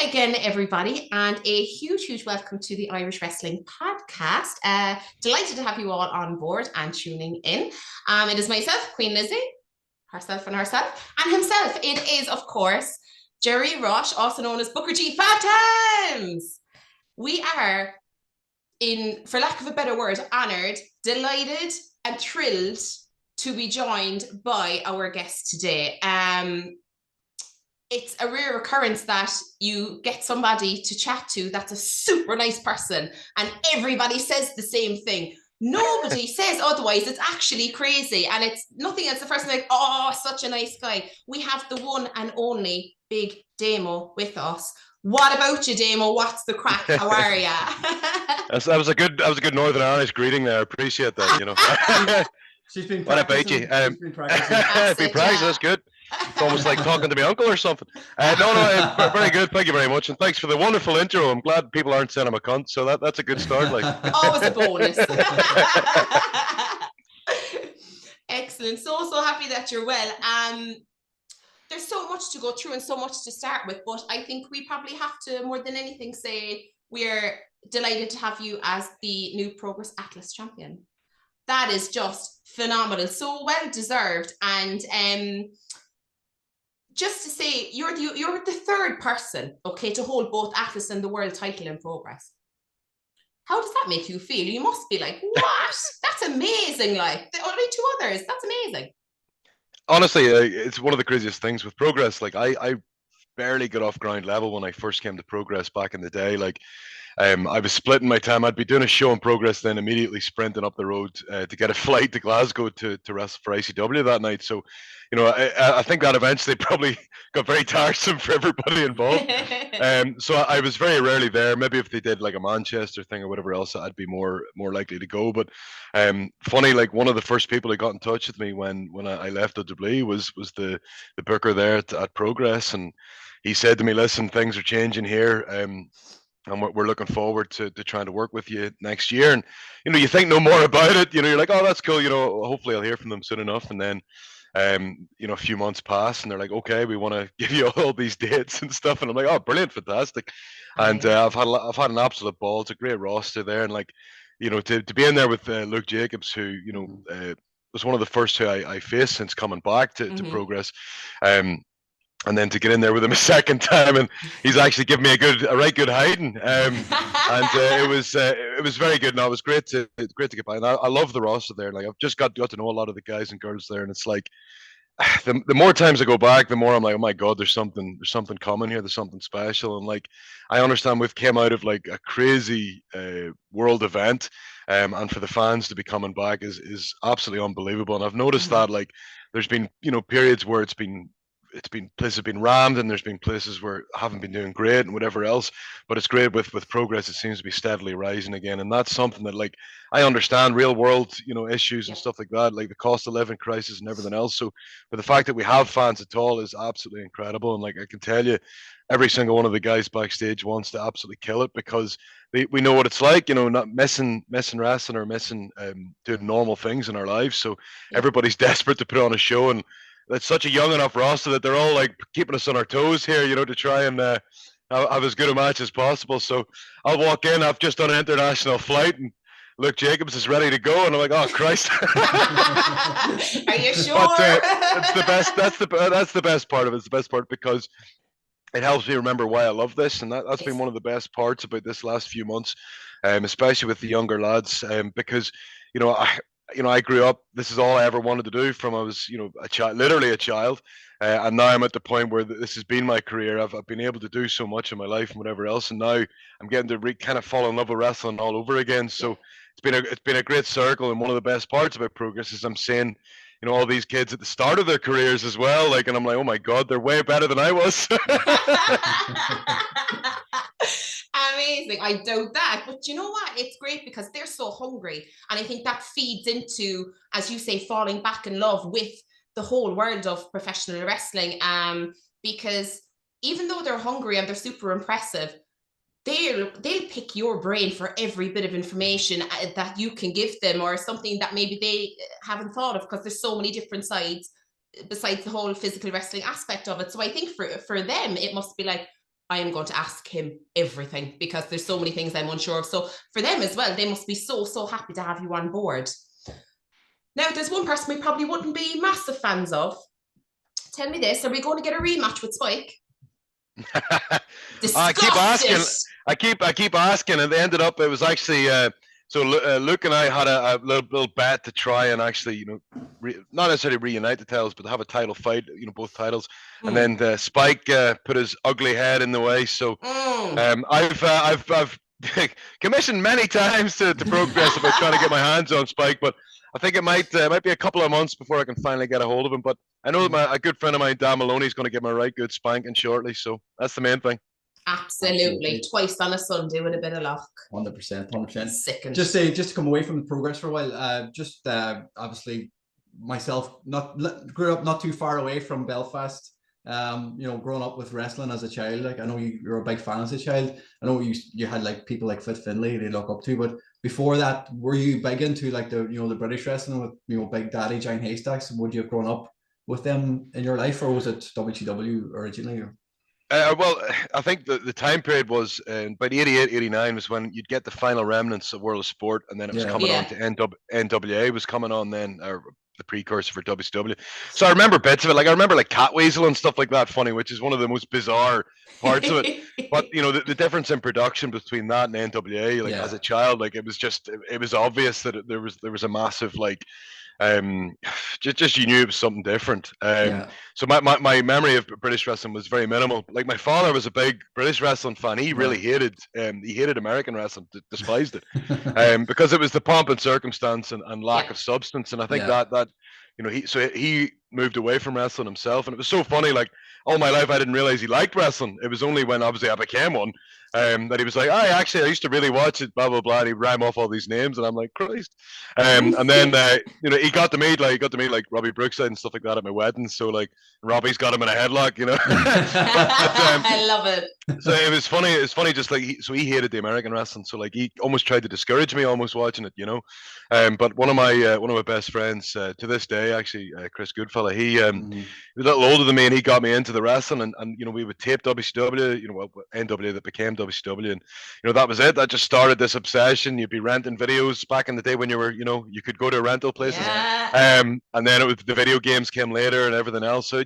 again, everybody, and a huge welcome to the Irish Wrestling Podcast. Delighted to have you all on board and tuning in. It is myself, Queen Lizzie, herself and herself, and himself. It is, of course, Jerry Rush, also known as Booker G. Phantoms. We are, for lack of a better word, honoured, delighted, and thrilled to be joined by our guest today. It's a rare occurrence that you get somebody to chat to that's a super nice person and everybody says the same thing. Nobody says otherwise. It's actually crazy. And it's nothing else. The first like, oh, such a nice guy. We have the one and only Big Damo with us. What about you, Damo? What's the crack? How are ya? That was a good Northern Irish greeting there. I appreciate that, you know. She's been practicing. What about you? She's been practicing. That's good. It's almost like talking to my uncle or something. Very good. Thank you very much, and thanks for the wonderful intro. I'm glad people aren't saying I'm a cunt, so that's a good start. Like always a bonus. Excellent. So happy that you're well. There's so much to go through and so much to start with, but I think we probably have to, more than anything, say we're delighted to have you as the new Progress Atlas champion. That is just phenomenal, so well deserved. And just to say, you're the third person, okay, to hold both Atlas and the world title in Progress. How does that make you feel? You must be like, what? That's amazing! Like only two others. That's amazing. Honestly, it's one of the craziest things with Progress. Like I barely got off ground level when I first came to Progress back in the day. Like I was splitting my time. I'd be doing a show in Progress, then immediately sprinting up the road to get a flight to Glasgow to wrestle for ICW that night. So, you know, I think that eventually probably got very tiresome for everybody involved. So I was very rarely there. Maybe if they did like a Manchester thing or whatever else, I'd be more likely to go. But funny, like one of the first people who got in touch with me when I left WWE was the booker there at Progress, and he said to me, "Listen, things are changing here." And we're looking forward to trying to work with you next year. And, you know, you think no more about it. You know, you're like, oh, that's cool. You know, hopefully I'll hear from them soon enough. And then, you know, a few months pass and they're like, okay, we want to give you all these dates and stuff. And I'm like, oh, brilliant, fantastic. And I've had an absolute ball. It's a great roster there. And like, you know, to be in there with Luke Jacobs, who, you know, was one of the first who I faced since coming back to Progress. And then to get in there with him a second time, and he's actually given me a right good hiding, and it was very good. And it was great to get by. And I love the roster there. Like I've just got to know a lot of the guys and girls there, and it's like the more times I go back, the more I'm like, oh my god, there's something coming here. There's something special. And like I understand we've came out of like a crazy world event, and for the fans to be coming back is absolutely unbelievable. And I've noticed that like there's been, you know, periods where places have been rammed, and there's been places where haven't been doing great and whatever else. But it's great with Progress. It seems to be steadily rising again, and that's something that like I understand real world, you know, issues and stuff like that, like the cost of living crisis and everything else. So, but the fact that we have fans at all is absolutely incredible. And like I can tell you, every single one of the guys backstage wants to absolutely kill it because we know what it's like, you know, not missing wrestling or missing doing normal things in our lives. So everybody's desperate to put on a show, and it's such a young enough roster that they're all like keeping us on our toes here, you know, to try and have as good a match as possible. So I'll walk in. I've just done an international flight, and Luke Jacobs is ready to go, and I'm like, oh Christ! Are you sure? But, it's the best. That's the best part of it. It's the best part because it helps me remember why I love this, and that's been one of the best parts about this last few months, especially with the younger lads, because you know I grew up. This is all I ever wanted to do from I was, you know, a child, literally a child, and now I'm at the point where this has been my career. I've been able to do so much in my life and whatever else, and now I'm getting to kind of fall in love with wrestling all over again. So it's been a great circle, and one of the best parts about Progress is I'm seeing, you know, all these kids at the start of their careers as well. Like, and I'm like, oh my god, they're way better than I was. Amazing. I doubt that. But you know what? It's great because they're so hungry. And I think that feeds into, as you say, falling back in love with the whole world of professional wrestling. Because even though they're hungry and they're super impressive, they'll pick your brain for every bit of information that you can give them, or something that maybe they haven't thought of, because there's so many different sides besides the whole physical wrestling aspect of it. So I think for them, it must be like, I am going to ask him everything because there's so many things I'm unsure of. So for them as well, they must be so, so happy to have you on board. Now, there's one person we probably wouldn't be massive fans of. Tell me this, are we going to get a rematch with Spike? I keep asking, and they ended up, it was actually, Luke and I had a little bet to try and actually, not necessarily reunite the titles, but have a title fight, both titles. And then Spike put his ugly head in the way. So I've commissioned many times to Progress about trying to get my hands on Spike, but I think it might be a couple of months before I can finally get a hold of him. But I know that a good friend of mine, Dan Maloney, is going to give him a right good spanking shortly. So that's the main thing. Absolutely. Twice on a Sunday with a bit of luck. 100%. Second. Just to come away from the Progress for a while. Obviously myself grew up not too far away from Belfast. Growing up with wrestling as a child, like I know you're a big fan as a child. I know you had like people like Finlay they look up to, but before that, were you big into like the British wrestling with Big Daddy Giant Haystacks? Would you have grown up with them in your life, or was it WCW originally? Well, I think the time period was about 88, 89 was when you'd get the final remnants of World of Sport, and then it was coming on to NWA was coming on then, or the precursor for WCW. So I remember bits of it. Like I remember like Catweasel and stuff like that, funny, which is one of the most bizarre parts of it. But the difference in production between that and NWA, like as a child, like it was obvious that there was a massive like just you knew it was something different. So my memory of British wrestling was very minimal. Like my father was a big British wreshling fan. He really hated American wrestling, despised it, because it was the pomp and circumstance and lack of substance. And I think that he moved away from wrestling himself. And it was so funny. Like all my life, I didn't realize he liked wrestling. It was only when obviously I became one. That he was like, I used to really watch it, blah blah blah. And he rhyme off all these names, and I'm like, Christ. And then he got to meet like Robbie Brookside and stuff like that at my wedding. So like Robbie's got him in a headlock, I love it. So it was funny. It's funny, just like he hated the American wrestling. So like he almost tried to discourage me almost watching it, But one of my best friends to this day, actually, Chris Goodfella, he was a little older than me, and he got me into the wrestling, and we would tape WCW, NWA that became WCW, and that was it. That just started this obsession. You'd be renting videos back in the day when you were, you could go to rental places, and then the video games came later and everything else. So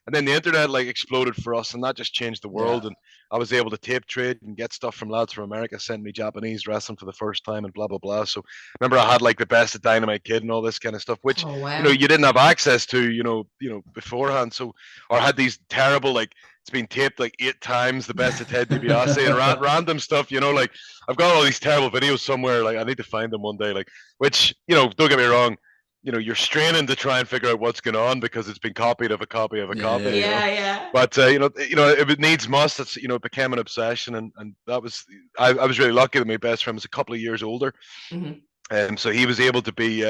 and then the internet like exploded for us, and that just changed the world. And I was able to tape trade and get stuff from lads from America, send me Japanese wrestling for the first time, and blah blah blah. So remember, I had like the Best of Dynamite Kid and all this kind of stuff, which you didn't have access to, beforehand. So, or had these terrible like. It's been taped like 8 times, the Best of Ted DiBiase and random stuff, like I've got all these terrible videos somewhere, like I need to find them one day, like, which, don't get me wrong, you're straining to try and figure out what's going on because it's been copied of a copy of a copy. But it needs must. It's it became an obsession, and that was I was really lucky that my best friend was a couple of years older, and so he was able to be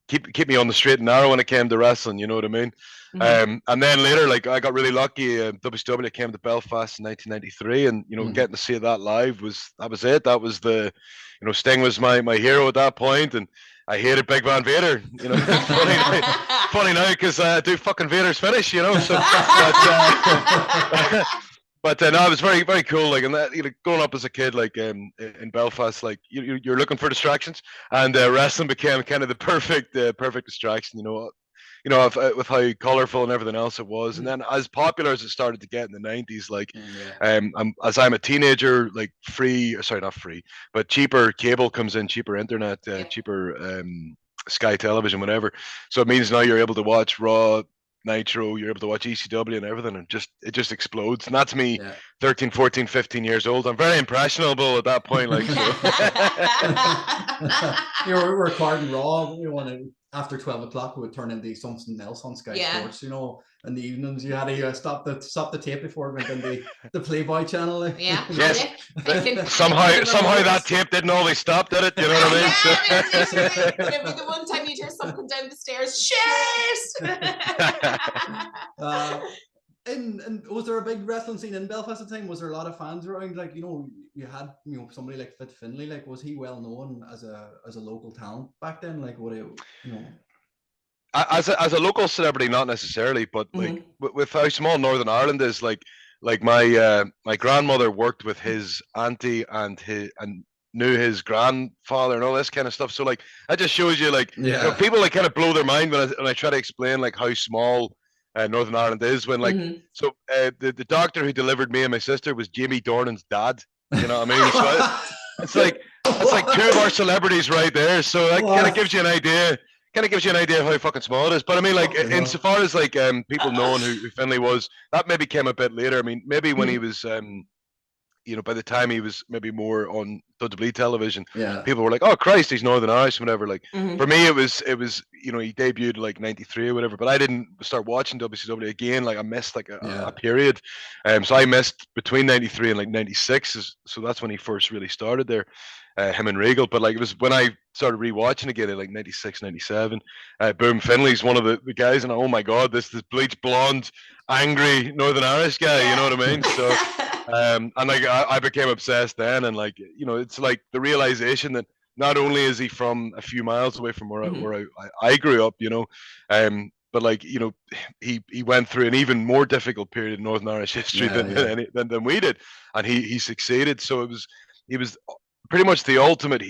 keep me on the straight and narrow when it came to wrestling. You know what I mean? And then later, like I got really lucky. WCW came to Belfast in 1993, and getting to see that live was it. That was the Sting was my hero at that point, and I hated Big Van Vader. Funny now because I do fucking Vader's finish. So. But no, it was very, very cool. Like, and that, growing up as a kid, like in Belfast, like you're looking for distractions, and wrestling became kind of the perfect distraction. With how colorful and everything else it was, and then as popular as it started to get in the 90s, like, as I'm a teenager, like not free, but cheaper cable comes in, cheaper internet, cheaper Sky Television, whatever. So it means now you're able to watch Raw, Nitro, you're able to watch ECW and everything, and it just explodes. And that's me, 13, 14, 15 years old. I'm very impressionable at that point. Like, so. You're recording Raw, after 12 o'clock, it would turn into something else on Sky Sports, in the evenings. You had to stop the tape before it went into the Playboy channel. Yes. Somehow that tape didn't always stop, did it? You know what I mean? Remember the one time you'd hear something down the stairs, shit! And was there a big wrestling scene in Belfast at the time? Was there a lot of fans around? Like, you had somebody like Finlay. Like, was he well known as a local talent back then? Like, as a local celebrity, not necessarily, but like with how small Northern Ireland is, like like my grandmother worked with his auntie and knew his grandfather and all this kind of stuff. So like that just shows you, like, people like kind of blow their mind when I try to explain like how small Northern Ireland is, when like the doctor who delivered me and my sister was Jamie Dornan's dad. You know what I mean? So it's like that's like two of our celebrities right there. So that kind of gives you an idea. Kind of gives you an idea of how fucking small it is. But I mean, like, insofar as like people knowing who Finlay was, that maybe came a bit later. I mean, maybe when he was by the time he was maybe more on WWE television, people were like, "Oh Christ, he's Northern Irish," whatever. Like for me, it was he debuted like '93 or whatever, but I didn't start watching WCW again. Like I missed like a period, so I missed between '93 and like '96. So that's when he first really started there, him and Regal. But like it was when I started rewatching again in like '96, '97. Boom, Finlay's one of the guys, and oh my God, this bleached blonde, angry Northern Irish guy. You know what I mean? So. And like I became obsessed then, and like it's like the realization that not only is he from a few miles away from where I grew up, but like he went through an even more difficult period in Northern Irish history than we did, and he succeeded. So he was pretty much the ultimate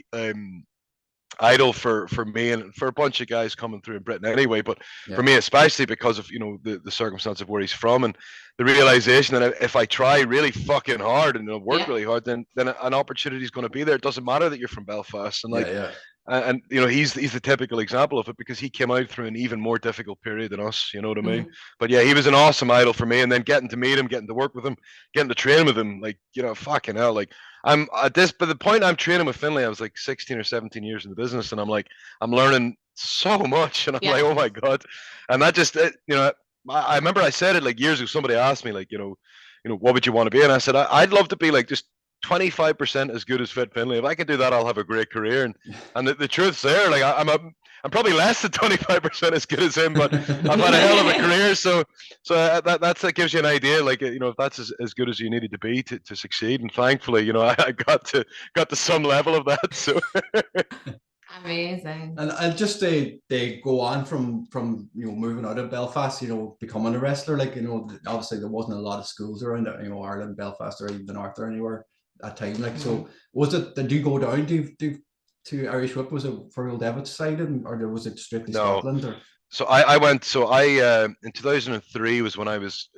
idol for me and for a bunch of guys coming through in Britain anyway, but for me especially because of the circumstance of where he's from and the realization that if I try really fucking hard and work really hard, then an opportunity is going to be there. It doesn't matter that you're from Belfast, and like and he's the typical example of it, because he came out through an even more difficult period than us, you know what I mean? But yeah, he was an awesome idol for me, and then getting to meet him, getting to work with him, getting to train with him, like fucking hell, like I'm at this, but the point I'm training with Finlay, I was like 16 or 17 years in the business, and I'm learning so much, and I'm like, oh my God. And that just I remember I said it like years ago. Somebody asked me like, what would you want to be? And I said, I'd love to be like just 25% as good as Fit Finlay. If I can do that, I'll have a great career. And the truth's there. Like I'm probably less than 25% as good as him, but I've had a hell of a career. So that gives you an idea. Like if that's as good as you needed to be to succeed. And thankfully, I got to some level of that. So. Amazing. And just they go on from moving out of Belfast, becoming a wrestler. Like obviously there wasn't a lot of schools around Ireland, Belfast, or even the North or anywhere at time. Like so, was it? Did you go down to Irish Whip? Was it for Real David's side, or was it strictly Scotland? Or? So I went. So I in 2003 was when I was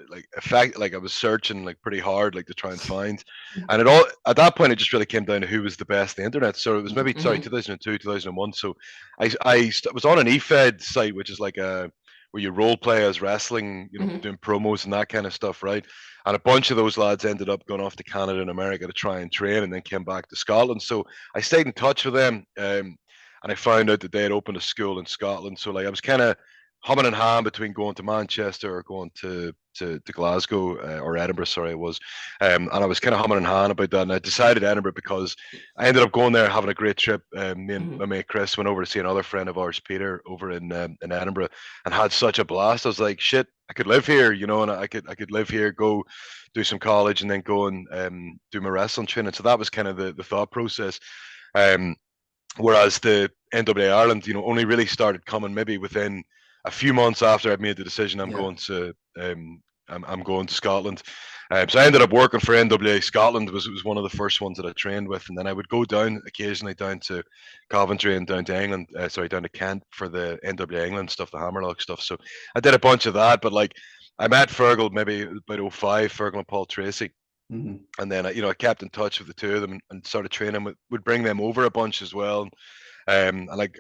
I was searching like pretty hard, like to try and find, and at that point it just really came down to who was the best on the internet. So it was maybe 2002, 2001. So I was on an eFed site, which is like where you role play as wrestling, doing promos and that kind of stuff, right? And a bunch of those lads ended up going off to Canada and America to try and train, and then came back to Scotland. So I stayed in touch with them. And I found out that they had opened a school in Scotland. So like I was kind of humming and hawing between going to Manchester or going to Glasgow or Edinburgh, sorry, it was. And I was kind of humming and hawing about that. And I decided Edinburgh because I ended up going there, having a great trip. Me and my mate Chris went over to see another friend of ours, Peter, over in Edinburgh, and had such a blast. I was like, shit, I could live here, and I could live here, go do some college, and then go and do my wrestling training. So that was kind of the thought process. Whereas the NWA Ireland, only really started coming maybe within a few months after I'd made the decision I'm going to Scotland. So I ended up working for NWA Scotland. Was one of the first ones that I trained with, and then I would go down occasionally down to Coventry and down to England, down to Kent for the NWA England stuff, the Hammerlock stuff. So I did a bunch of that, but like I met Fergal maybe about 05, Fergal and Paul Tracy. And then I kept in touch with the two of them and started training. Would bring them over a bunch as well. And like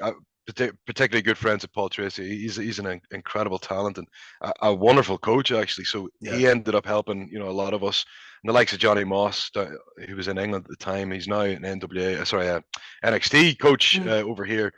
particularly good friends with Paul Tracy. He's an incredible talent and a wonderful coach actually. So he ended up helping a lot of us. And the likes of Johnny Moss, who was in England at the time, he's now an NXT coach over here.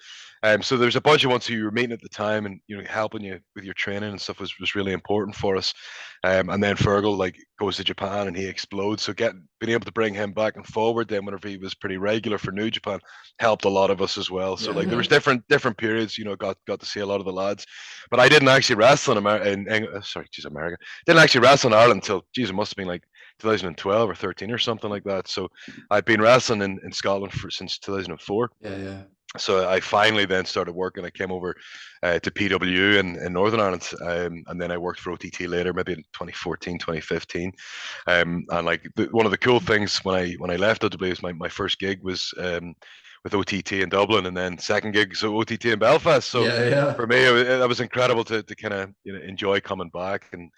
So there's a bunch of ones who you were meeting at the time, and helping you with your training and stuff was really important for us. And then Fergal like goes to Japan and he explodes. So being able to bring him back and forward then whenever he was pretty regular for New Japan helped a lot of us as well. So like there was different periods, got to see a lot of the lads. But I didn't actually wrestle in America. Didn't actually wrestle in Ireland until it must have been like 2012 or 13 or something like that. So I've been wrestling in Scotland since 2004. So I finally then started working. I came over to PW in Northern Ireland, and then I worked for OTT later, maybe in 2014, 2015. And like one of the cool things when I left OW was my first gig was with OTT in Dublin, and then second gig so OTT in Belfast. So Yeah. for me, that was incredible to kind of enjoy coming back, and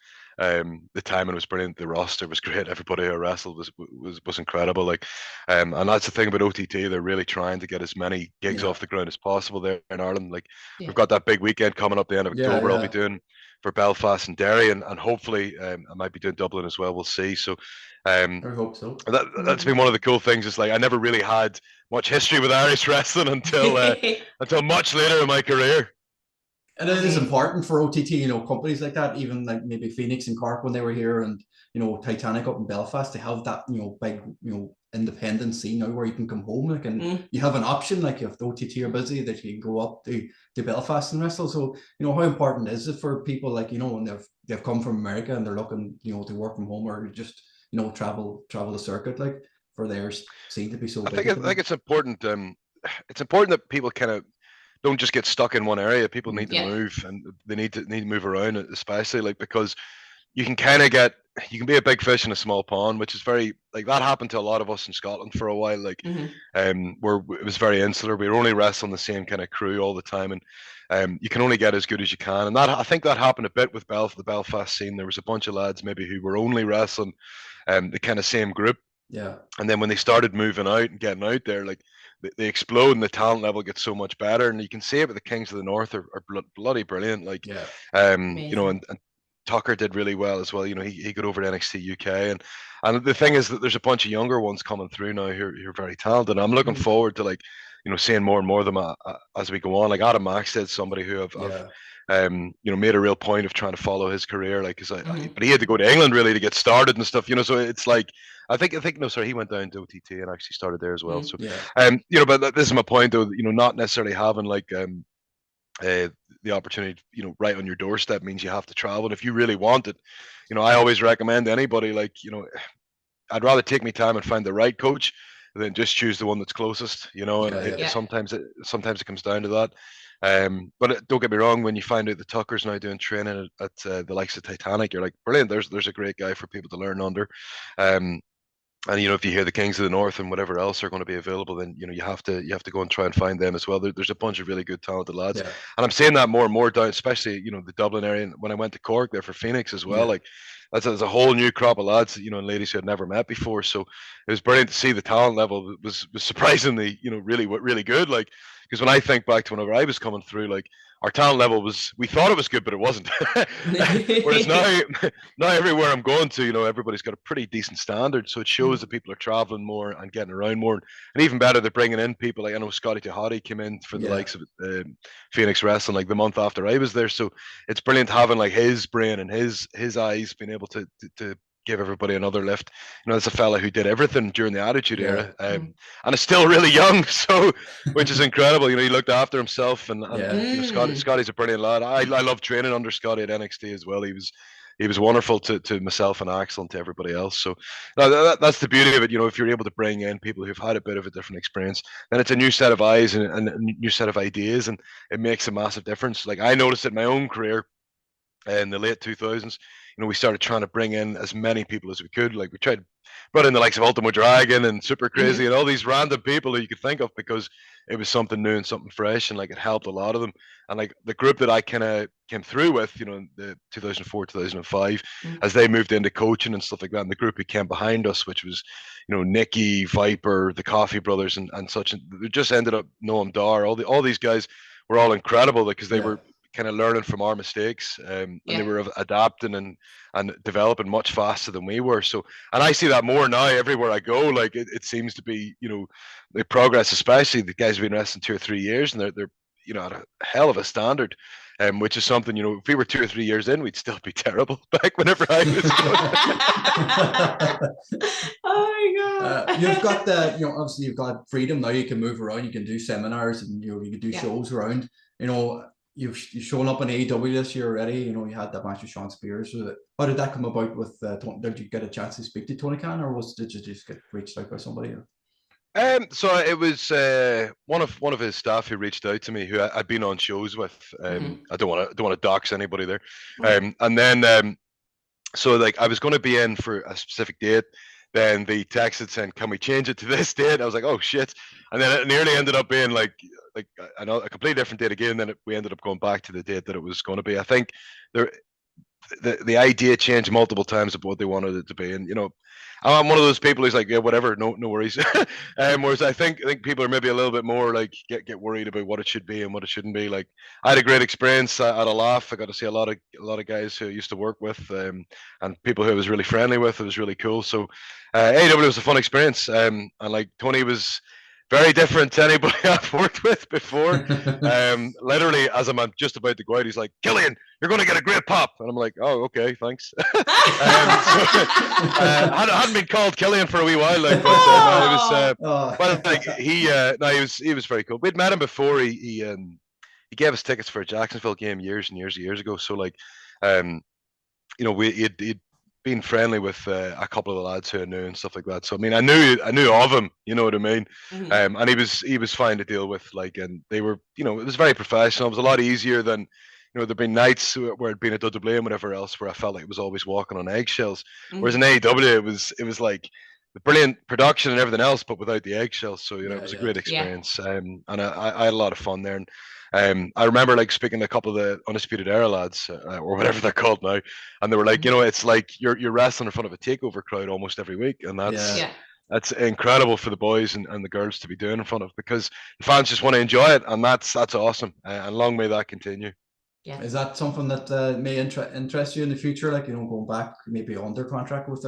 the timing was brilliant. The roster was great. Everybody who wrestled was incredible. Like, and that's the thing about OTT. They're really trying to get as many gigs off the ground as possible there in Ireland. Like, we've got that big weekend coming up the end of October. I'll be doing for Belfast and Derry, and hopefully I might be doing Dublin as well. We'll see. So I hope so. That's been one of the cool things. Is like I never really had much history with Irish wrestling until much later in my career. And it is important for OTT, companies like that, even like maybe Phoenix and Cork when they were here, and Titanic up in Belfast, to have that big independent scene now where you can come home, like, and you have an option, like if the OTT are busy, that you can go up to Belfast and wrestle. So how important is it for people, like, when they've come from America and they're looking to work from home, or just travel the circuit, like, for their scene to be so big? I think it's important. It's important that people kind of don't just get stuck in one area. People need to move, and they need to move around, especially like, because you can be a big fish in a small pond, which is very, like, that happened to a lot of us in Scotland for a while, like, where it was very insular. We were only wrestling the same kind of crew all the time, and you can only get as good as you can. And that, I think that happened a bit with the Belfast scene. There was a bunch of lads maybe who were only wrestling the kind of same group. And then when they started moving out and getting out there, like, they explode, and the talent level gets so much better. And you can see it with the Kings of the North are bloody brilliant. Like, and Tucker did really well as well. He got over to NXT UK, and the thing is that there's a bunch of younger ones coming through now who are very talented. I'm looking forward to, like, seeing more and more of them as we go on. Like Adam Maxted, somebody who I've made a real point of trying to follow his career, like, but he had to go to England really to get started and stuff. So it's like, I think no, sorry, he went down to OTT and actually started there as well. So but this is my point, though. Not necessarily having like the opportunity, right on your doorstep means you have to travel. And if you really want it, I always recommend anybody, like, I'd rather take my time and find the right coach than just choose the one that's closest. Sometimes it comes down to that. But don't get me wrong, when you find out the Tucker's now doing training at the likes of Titanic, you're like, brilliant. There's a great guy for people to learn under. And if you hear the Kings of the North and whatever else are going to be available, then you have to go and try and find them as well. There's a bunch of really good, talented lads, and I'm seeing that more and more down, especially the Dublin area. And when I went to Cork there for Phoenix as well, like, that's a whole new crop of lads, and ladies who had never met before. So it was brilliant to see the talent level was surprisingly, really good. Like, because when I think back to whenever I was coming through, like, our talent level we thought it was good, but it wasn't. Whereas now everywhere I'm going to, everybody's got a pretty decent standard. So it shows that people are traveling more and getting around more. And even better, they're bringing in people, like, I know Scotty Tahati came in for the likes of Phoenix Wrestling, like, the month after I was there. So it's brilliant having, like, his brain and his eyes being able to give everybody another lift. That's a fella who did everything during the Attitude Era, and is still really young, so, which is incredible. He looked after himself, and Scotty's a brilliant lad. I love training under Scotty at NXT as well. He was wonderful to myself and Axel and to everybody else. So that's the beauty of it. If you're able to bring in people who've had a bit of a different experience, then it's a new set of eyes and a new set of ideas, and it makes a massive difference. Like, I noticed it in my own career in the late 2000s. We started trying to bring in as many people as we could. Like, we tried brought in the likes of Ultimo Dragon and Super Crazy and all these random people that you could think of, because it was something new and something fresh, and like it helped a lot of them. And like the group that I kind of came through with, in the 2004, 2005, as they moved into coaching and stuff like that, and the group who came behind us, which was, Nikki, Viper, the Coffee Brothers, and such, and they just ended up Noam Dar. All these guys were all incredible, because they were kind of learning from our mistakes, and they were adapting and developing much faster than we were. So, and I see that more now everywhere I go. Like it seems to be, the progress, especially the guys have been wrestling 2 or 3 years, and they're at a hell of a standard, which is something, if we were 2 or 3 years in, we'd still be terrible back whenever I was oh my god. You've got the, obviously you've got freedom now. You can move around, you can do seminars, and you can do shows around. You've shown up in AEW this year already. You had that match with Sean Spears. How did that come about with did you get a chance to speak to Tony Khan, or did you just get reached out by somebody? So it was one of his staff who reached out to me, who I'd been on shows with. I don't want to dox anybody there. And then so like I was going to be in for a specific date. Then the text had saying, "Can we change it to this date?" I was like, "Oh shit!" And then it nearly ended up being like a completely different date again. Then we ended up going back to the date that it was going to be. I think there the idea changed multiple times of what they wanted it to be, and I'm one of those people who's like, yeah, whatever, no worries. Whereas I think people are maybe a little bit more like get worried about what it should be and what it shouldn't be. Like I had a great experience. I had a laugh. I got to see a lot of guys who I used to work with, and people who I was really friendly with. It was really cool. So AEW was a fun experience, and like Tony was very different to anybody I've worked with before. Literally, as I'm just about to go out, he's like, "Killian, you're going to get a great pop," and I'm like, "Oh, okay, thanks." I hadn't been called Killian for a wee while, like, but well, like he was very cool. We'd met him before. He gave us tickets for a Jacksonville game years and years ago. So like, he'd been friendly with a couple of the lads who I knew and stuff like that. So I mean, I knew of him, you know what I mean. And he was fine to deal with, like, and they were, it was very professional. It was a lot easier than, there'd been nights where it'd been a WWE and whatever else where I felt like it was always walking on eggshells. Whereas in AEW, it was like the brilliant production and everything else, but without the eggshells. So it was a great experience. And I had a lot of fun there. And I remember like speaking to a couple of the Undisputed Era lads, or whatever they're called now, and they were like, it's like you're wrestling in front of a takeover crowd almost every week, and that's incredible for the boys and the girls to be doing in front of, because the fans just want to enjoy it, and that's awesome, and long may that continue. Yeah. Is that something that may interest you in the future, like going back maybe under contract with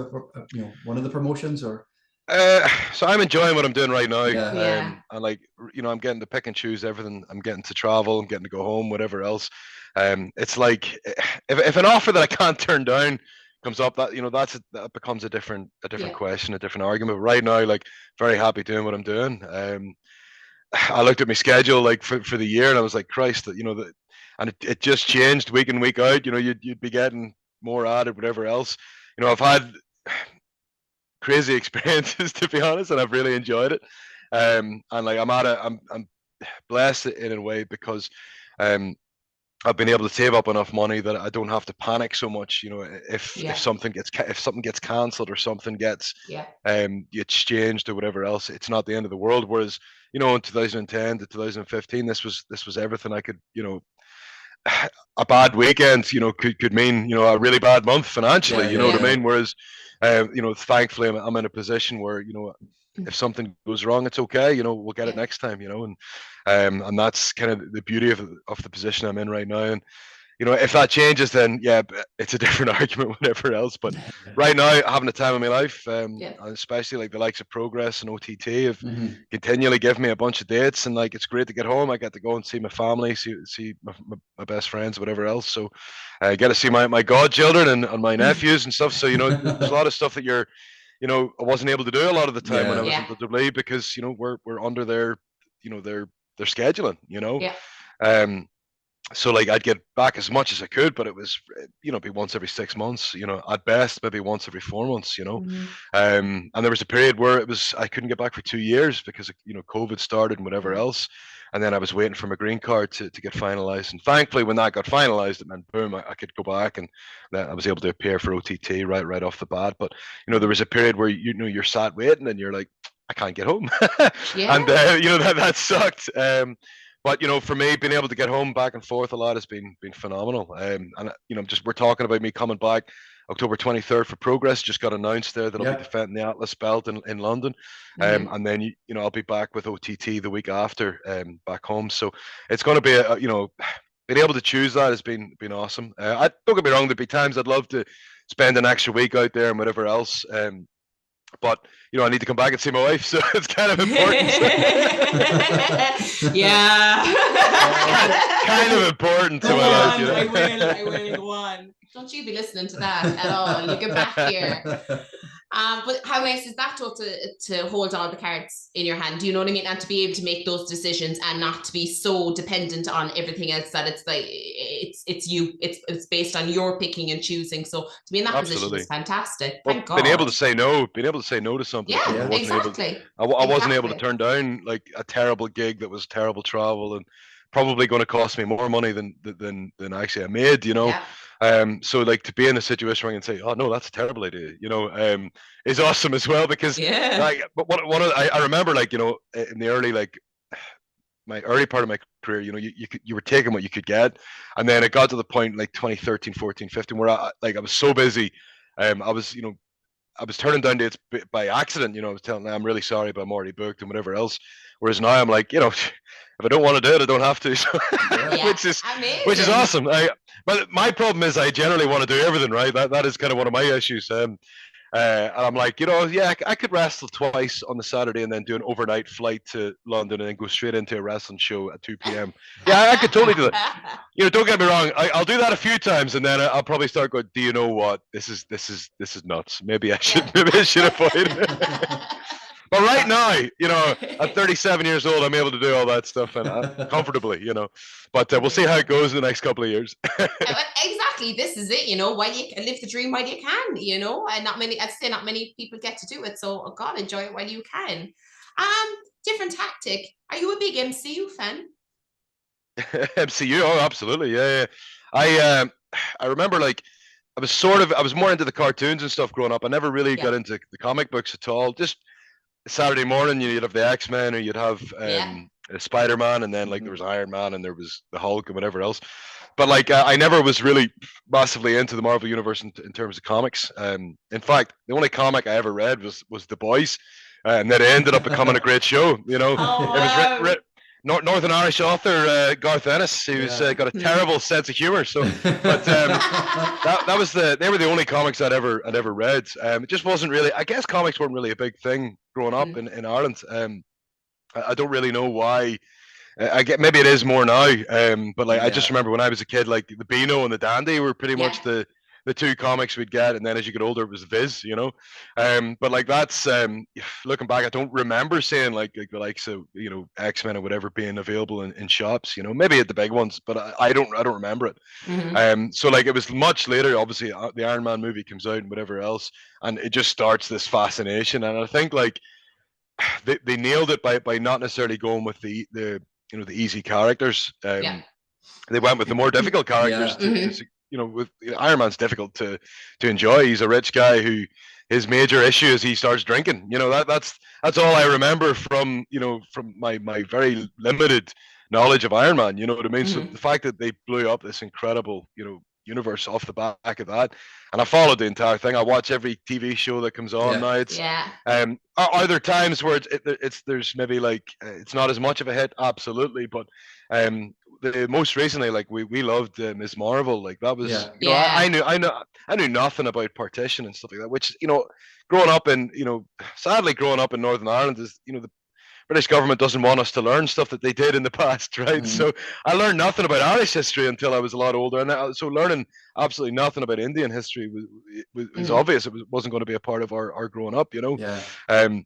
one of the promotions, or? So I'm enjoying what I'm doing right now. And like, I'm getting to pick and choose everything. I'm getting to travel. I'm getting to go home, whatever else. It's like if an offer that I can't turn down comes up, that that becomes a different question, a different argument. But right now, like, very happy doing what I'm doing. I looked at my schedule like for the year, and I was like, Christ, and it just changed week in, week out. You'd be getting more added, whatever else. I've had crazy experiences, to be honest, and I've really enjoyed it. And like I'm blessed in a way, because I've been able to save up enough money that I don't have to panic so much. If something gets cancelled or something gets exchanged or whatever else, it's not the end of the world. Whereas in 2010 to 2015, this was everything I could. A bad weekend, could mean a really bad month financially. What I mean. Whereas, thankfully, I'm in a position where if something goes wrong, it's okay. We'll get it next time. And that's kind of the beauty of the position I'm in right now. And if that changes, then it's a different argument, whatever else. But right now, having the time of my life, and especially like the likes of Progress and OTT have continually given me a bunch of dates, and like it's great to get home. I get to go and see my family, see my best friends, whatever else. So I get to see my godchildren and my nephews and stuff. So there's a lot of stuff that I wasn't able to do a lot of the time when I was in WWE, because we're under their their scheduling. So like I'd get back as much as I could, but it was be once every 6 months, at best maybe once every 4 months, and there was a period where I couldn't get back for 2 years because COVID started and whatever else, and then I was waiting for my green card to get finalized, and thankfully when that got finalized, it meant boom, I could go back, and I was able to appear for OTT right off the bat. But there was a period where you're sat waiting and you're like, I can't get home. And that sucked. But for me, being able to get home back and forth a lot has been phenomenal. And we're talking about me coming back October 23rd for Progress. Just got announced there that I'll be defending the Atlas belt in London. And then I'll be back with OTT the week after, back home. So it's going to be being able to choose that has been awesome. Don't get me wrong, there'd be times I'd love to spend an extra week out there and whatever else. But I need to come back and see my wife, so it's kind of important. kind of important to my life. I will go on. Don't you be listening to that at all. You get back here. But how nice is that to hold all the cards in your hand? Do you know what I mean? And to be able to make those decisions and not to be so dependent on everything else that it's like it's you. It's based on your picking and choosing. So to be in that position is fantastic. Thank God. Being able to say no to something. Yeah, I wasn't able to turn down like a terrible gig that was terrible travel and probably going to cost me more money than actually I made, you know. Yeah. So like to be in a situation where I can say, oh no, that's a terrible idea, you know, is awesome as well, because like, but I remember, like, you know, in the early, like my early part of my career, you know, you were taking what you could get, and then it got to the point like 2013, 14, 15 where I was so busy, I was, you know, I was turning down dates by accident. You know, I was telling them, I'm really sorry, but I'm already booked and whatever else. Whereas now I'm like, you know, if I don't want to do it, I don't have to. So, which is awesome. But my problem is I generally want to do everything, right? That is kind of one of my issues. And I'm like, you know, yeah, I could wrestle twice on the Saturday and then do an overnight flight to London and then go straight into a wrestling show at 2 p.m. Yeah, I could totally do that. You know, don't get me wrong. I'll do that a few times, and then I'll probably start going, do you know what? This is nuts. Maybe I should avoid it. But right now, you know, at 37 years old, I'm able to do all that stuff and comfortably, you know. But we'll see how it goes in the next couple of years. Exactly, this is it, you know. While you can live the dream while you can, you know, and not many people get to do it. So, oh God, enjoy it while you can. Different tactic. Are you a big MCU fan? MCU, oh, absolutely, yeah. I remember, like, I was more into the cartoons and stuff growing up. I never really got into the comic books at all. Just Saturday morning, you'd have the X-Men, or you'd have Spider-Man, and then like there was Iron Man, and there was the Hulk, and whatever else. But like I never was really massively into the Marvel universe in terms of comics. In fact, the only comic I ever read was The Boys, and then it ended up becoming a great show. You know, it was Northern Irish author Garth Ennis, who's got a terrible sense of humor. So, but they were the only comics I'd ever read. It just wasn't really. I guess comics weren't really a big thing growing up in Ireland. I don't really know why. I get, maybe it is more now. But like I just remember when I was a kid, like the Beano and the Dandy were pretty much the two comics we'd get, and then as you get older it was Viz, you know. But like that's looking back, I don't remember seeing like the likes of, you know, X-Men or whatever being available in shops, you know, maybe at the big ones, but I don't remember it. So like it was much later, obviously the Iron Man movie comes out and whatever else, and it just starts this fascination. And I think like they nailed it by not necessarily going with the you know, the easy characters. They went with the more difficult characters to you know, with Iron Man's difficult to enjoy. He's a rich guy who his major issue is he starts drinking. You know, that's all I remember from, you know, from my very limited knowledge of Iron Man. You know what I mean? So the fact that they blew up this incredible, you know, universe off the back of that, and I followed the entire thing. I watch every TV show that comes on now. It's are there times where it's there's maybe like it's not as much of a hit? Absolutely, but the most recently, like we loved Ms. Marvel. Like that was, you know, I knew nothing about partition and stuff like that. Which, you know, growing up in, you know, sadly growing up in Northern Ireland is, you know, the British government doesn't want us to learn stuff that they did in the past, right? So I learned nothing about Irish history until I was a lot older, and so learning absolutely nothing about Indian history was obvious. It wasn't going to be a part of our growing up, you know.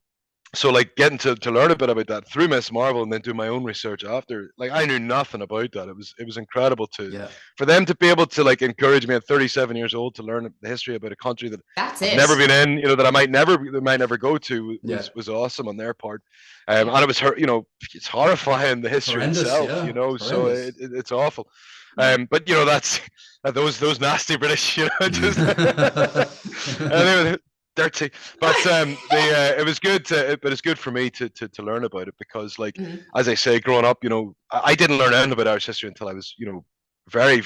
So like getting to learn a bit about that through Miss Marvel and then do my own research after, like I knew nothing about that. It was incredible for them to be able to like encourage me at 37 years old to learn the history about a country that I've never been in, you know, that I might never go to was awesome on their part. And it was you know, it's horrifying, the history itself, you know, so it's awful. But you know, that's those nasty British, you know, just dirty, but it was good but it's good for me to learn about it, because like as I say, growing up, you know, I didn't learn anything about Irish history until I was, you know, very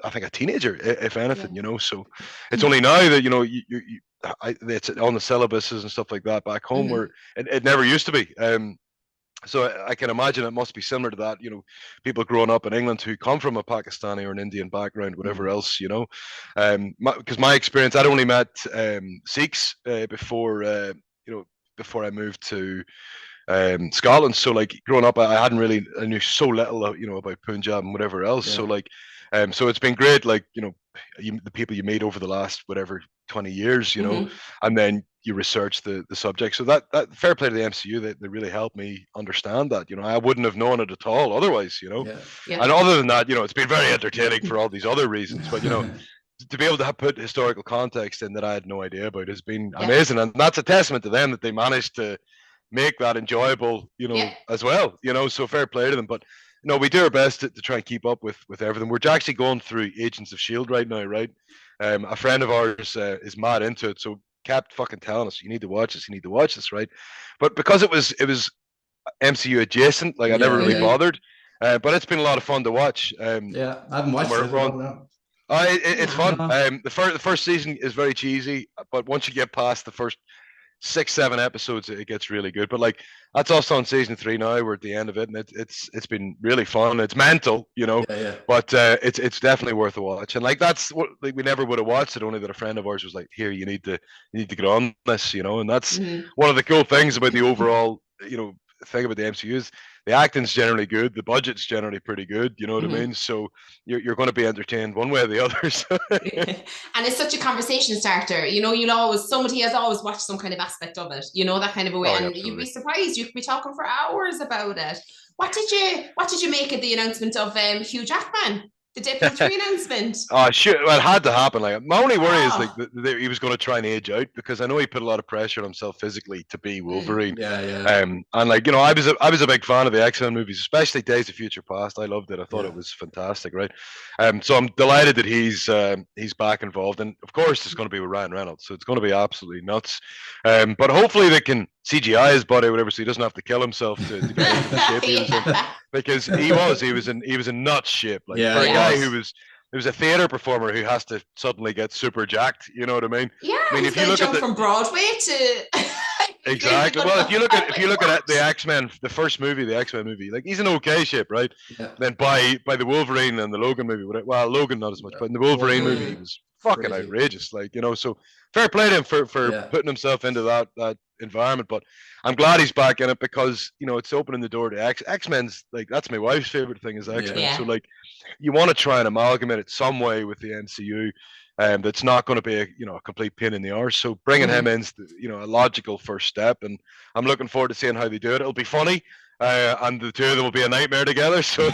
I think a teenager, if anything, you know. So it's only now that, you know, it's on the syllabuses and stuff like that back home, where it never used to be. So I can imagine it must be similar to that, you know, people growing up in England who come from a Pakistani or an Indian background, whatever else, you know. Because my experience, I'd only met Sikhs before I moved to Scotland. So like growing up, I knew so little, you know, about Punjab and whatever else. So like So it's been great, like, the people you meet over the last whatever 20 years, and then you research the subject. So that fair play to the MCU, they really helped me understand that. I wouldn't have known it at all otherwise. Yeah. And other than that, it's been very entertaining for all these other reasons. But to be able to have put historical context in that I had no idea about has been amazing, and that's a testament to them that they managed to make that enjoyable, as well. So fair play to them. But we do our best to try and keep up with everything. We're actually going through Agents of Shield right now, right? A friend of ours is mad into it, so kept fucking telling us, you need to watch this, right? But because it was MCU adjacent, like I never really bothered. But it's been a lot of fun to watch. I haven't watched it. It's fun. The first season is very cheesy, but once you get past the first 6-7 episodes, it gets really good. But like, that's also on season 3 now. We're at the end of it, and it's been really fun. It's mental, but it's definitely worth a watch. And like, that's what, like, we never would have watched it, only that a friend of ours was like, here, you need to get on this, and that's one of the cool things about the overall thing about the MCU is the acting's generally good, the budget's generally pretty good, you know what I mean? So you're going to be entertained one way or the other. And it's such a conversation starter. Somebody has always watched some kind of aspect of it, that kind of a way. And absolutely. You'd be surprised, you could be talking for hours about it. What did you make of the announcement of Hugh Jackman? The Deadpool 3 announcement. Oh, sure. Well, it had to happen. Like, my only worry is like that he was going to try and age out, because I know he put a lot of pressure on himself physically to be Wolverine. And like, I was a big fan of the X-Men movies, especially Days of Future Past. I loved it. I thought it was fantastic, right? So I'm delighted that he's back involved, and of course it's going to be with Ryan Reynolds, so it's going to be absolutely nuts. But hopefully they can CGI his body or whatever, so he doesn't have to kill himself to get into the shape he was in. Because he was in nuts shape. Like, for a guy who was a theater performer who has to suddenly get super jacked, you know what I mean? Yeah, I mean, if you look at from Broadway to exactly. Well, if you look at the X-Men, the first movie, the X-Men movie, like, he's in okay shape, right? Yeah. Then by the Wolverine and the Logan movie, well, Logan not as much, but in the Wolverine movie, he was fucking outrageous. Like, so fair play to him for putting himself into that environment. But I'm glad he's back in it, because it's opening the door to X-Men's, like, that's my wife's favorite thing is X-Men. Yeah. So like, you want to try and amalgamate it some way with the MCU. That's not going to be a complete pain in the arse. So bringing him in is a logical first step, and I'm looking forward to seeing how they do it. It'll be funny, and the two of them will be a nightmare together. So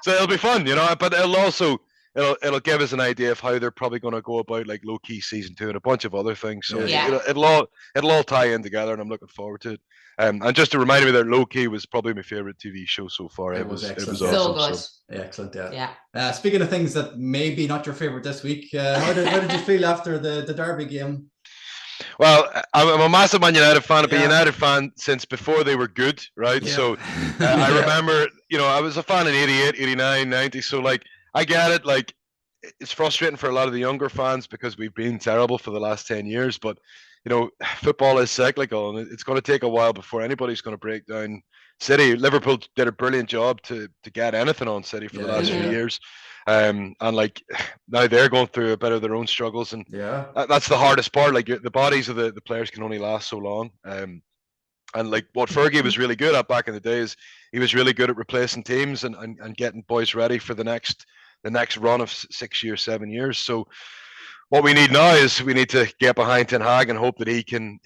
so it'll be fun, But it'll give us an idea of how they're probably going to go about, like, low-key season 2 and a bunch of other things. So it'll all tie in together, and I'm looking forward to it. And just to remind me that Loki was probably my favorite TV show so far. It was excellent. It was awesome. So good. So. Excellent. Yeah. Speaking of things that maybe not your favorite this week, how did you feel after the Derby game? Well, I'm a massive Man United fan. I've been a United fan since before they were good, right? Yeah. So I remember, I was a fan in 88, 89, 90. So like, I get it. Like, it's frustrating for a lot of the younger fans because we've been terrible for the last 10 years. But, football is cyclical, and it's going to take a while before anybody's going to break down City. Liverpool did a brilliant job to get anything on City for the last few years. And like, now they're going through a bit of their own struggles, and that's the hardest part. Like, the bodies of the players can only last so long. And like, what Fergie was really good at back in the day is he was really good at replacing teams and getting boys ready for the next run of 6 years, 7 years. So what we need now is we need to get behind Ten Hag and hope that he can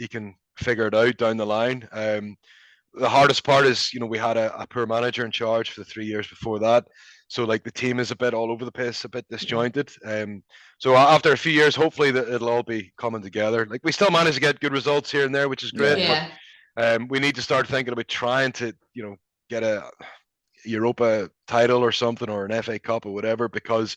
figure it out down the line. The hardest part is, we had a poor manager in charge for the 3 years before that. So like, the team is a bit all over the place, a bit disjointed. So after a few years, hopefully that it'll all be coming together. Like, we still manage to get good results here and there, which is great. Yeah. But we need to start thinking about trying to, get a Europa title or something, or an FA Cup or whatever, because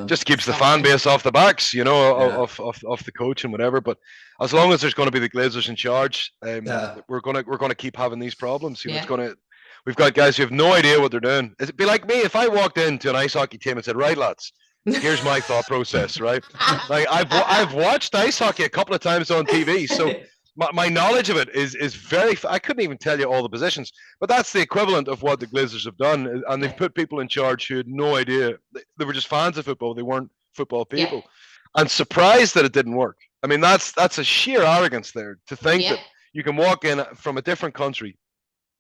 just keeps the fan base off the backs, of the coach and whatever. But as long as there's going to be the Glazers in charge, we're going to keep having these problems. We've got guys who have no idea what they're doing. It'd be like me if I walked into an ice hockey team and said, "Right, lads, here's my thought process." Right? Like, I've watched ice hockey a couple of times on TV, so my knowledge of it is very. I couldn't even tell you all the positions, but that's the equivalent of what the Glazers have done, and they've put people in charge who had no idea. They were just fans of football. They weren't football people, and surprised that it didn't work. I mean, that's a sheer arrogance there, to think that you can walk in from a different country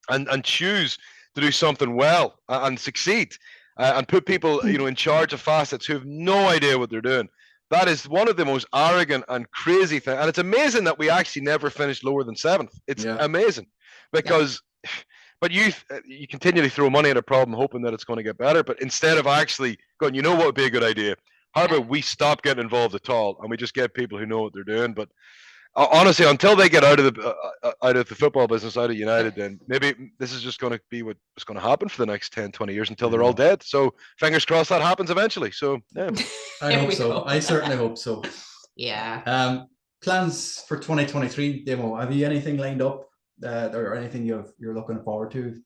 and choose to do something well and succeed, and put people, in charge of facets who have no idea what they're doing. That is one of the most arrogant and crazy things. And it's amazing that we actually never finished lower than 7th. It's amazing because, but you continually throw money at a problem hoping that it's going to get better. But instead of actually going, you know what would be a good idea? How about we stop getting involved at all and we just get people who know what they're doing? But honestly, until they get out of the football business, out of United, then maybe this is just going to be what's going to happen for the next 10, 20 years until they're all dead. So fingers crossed that happens eventually. So yeah, I hope so. I certainly hope so. Yeah. Plans for 2023, Damo? Have you anything lined up or anything you're looking forward to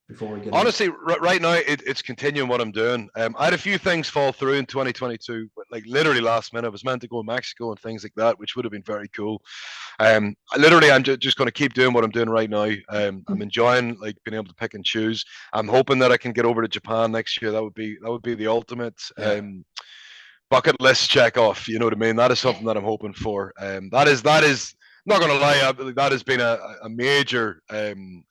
before we get? Honestly, right now it's continuing what I'm doing. I had a few things fall through in 2022, but like literally last minute. I was meant to go to Mexico and things like that, which would have been very cool. I'm just going to keep doing what I'm doing right now. I'm enjoying like being able to pick and choose. I'm hoping that I can get over to Japan next year. That would be the ultimate bucket list check off. You know what I mean? That is something that I'm hoping for. That is not going to lie, that has been a major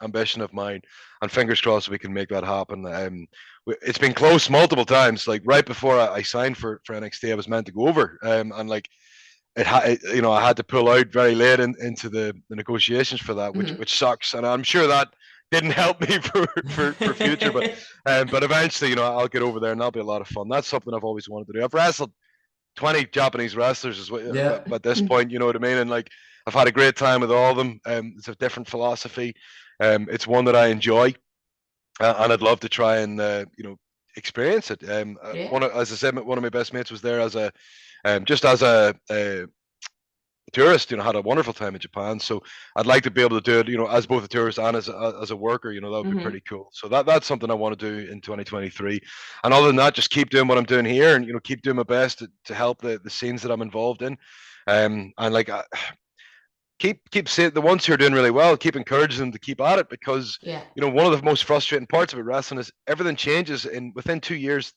ambition of mine, and fingers crossed we can make that happen. It's been close multiple times. Like right before I signed for NXT, I was meant to go over, and like I had to pull out very late into the negotiations for that, which sucks, and I'm sure that didn't help me for future, but eventually, I'll get over there, and that'll be a lot of fun. That's something I've always wanted to do. I've wrestled 20 Japanese wrestlers at this point, you know what I mean, and like I've had a great time with all of them. It's a different philosophy. It's one that I enjoy, and I'd love to try and experience it. As I said, one of my best mates was there as a tourist. Had a wonderful time in Japan. So I'd like to be able to do it, as both a tourist and as a worker. That would be pretty cool. So that's something I want to do in 2023. And other than that, just keep doing what I'm doing here, and keep doing my best to help the scenes that I'm involved in. And like. Keep saying the ones who are doing really well, keep encouraging them to keep at it, because one of the most frustrating parts of wrestling is everything changes, and within 2 years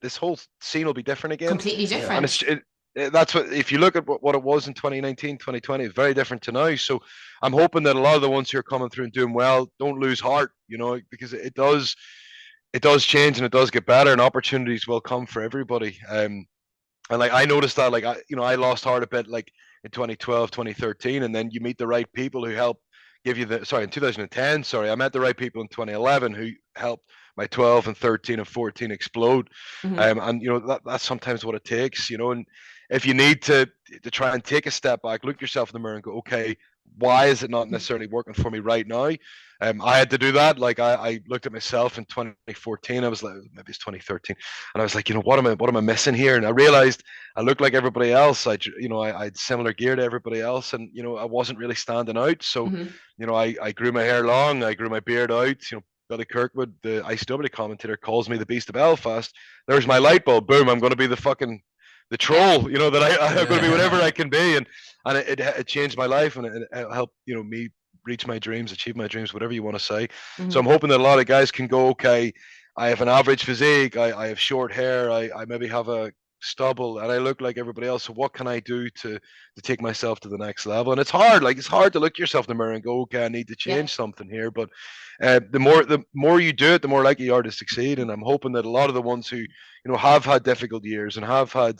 this whole scene will be different again, completely different. And that's what, if you look at what it was in 2019, 2020, it's very different to now. So I'm hoping that a lot of the ones who are coming through and doing well don't lose heart, because it does change and it does get better, and opportunities will come for everybody. And like I noticed that, like I lost heart a bit, like in 2012, 2013, and then you meet the right people who help give you in 2010, I met the right people in 2011 who helped my 12 and 13 and 14 explode. And that's sometimes what it takes, and if you need to try and take a step back, look yourself in the mirror and go, okay, why is it not necessarily working for me right now? I had to do that. Like I looked at myself in 2014. I was like, maybe it's 2013, and I was like, what am I missing here? And I realized I looked like everybody else. I had similar gear to everybody else, and I wasn't really standing out. So I grew my hair long, I grew my beard out. Billy Kirkwood, the ICW commentator, calls me the Beast of Belfast. There's my light bulb. Boom! I'm going to be the troll. That I'm going to be whatever I can be, and it changed my life, and it helped me reach my dreams, achieve my dreams, whatever you want to say. So I'm hoping that a lot of guys can go, okay, I have an average physique, I have short hair, I maybe have a stubble, and I look like everybody else. So what can I do to take myself to the next level? And it's hard. Like, it's hard to look yourself in the mirror and go, okay, I need to change something here. But the more you do it, the more likely you are to succeed. And I'm hoping that a lot of the ones who have had difficult years and have had